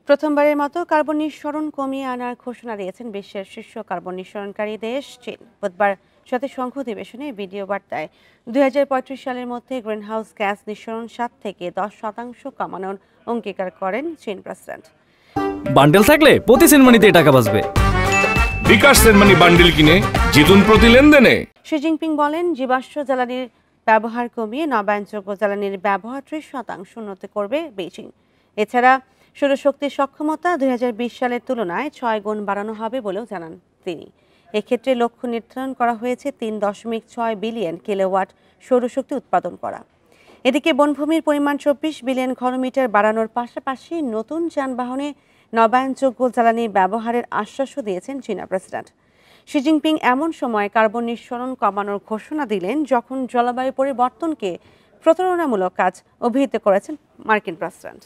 প্রথমবারের মতো কার্বন নিঃসরণ কমিয়ে আনার ঘোষণা দিয়েছেন বিশ্বের শীর্ষ কার্বন নিঃসরণকারী দেশ চীন। বুধবার জাতিসংঘ অধিবেশনে ভিডিও বার্তায় 2035 সালের মধ্যে গ্রিনহাউস গ্যাস নিঃসরণ 7 থেকে 10% কমানোর অঙ্গীকার করেন চীন প্রেসিডেন্ট। বান্ডেল থাকলে প্রতি সেনমানিতে টাকা বাঁচবে। বিকাশ সেনমানি বান্ডেল কিনে জিতুন প্রতি লেনদেনে। শি জিনপিং বলেন, জীবাশ্ম জ্বালানির ব্যবহার কমিয়ে নবায়নযোগ্য জ্বালানির ব্যবহার 30% উন্নত করবে বেইজিং। এছাড়া সৌরশক্তির সক্ষমতা 2020 সালের তুলনায় 6 গুণ বাড়ানো হবে বলেও জানান তিনি। এক্ষেত্রে লক্ষ্য নির্ধারণ করা হয়েছে 3.6 বিলিয়ন কিলোওয়াট সৌরশক্তি উৎপাদন করা। এদিকে বনভূমির পরিমাণ 24 বিলিয়ন ঘনমিটার বাড়ানোর পাশাপাশি নতুন যানবাহনে নবায়নযোগ্য জ্বালানির ব্যবহারের আশ্বাসও দিয়েছেন চীনা প্রেসিডেন্ট। শি জিনপিং এমন সময় কার্বন নিঃসরণ কমানোর ঘোষণা দিলেন যখন জলবায়ু পরিবর্তনকে প্রতারণামূলক কাজ অভিহিত করেছেন মার্কিন প্রেসিডেন্ট।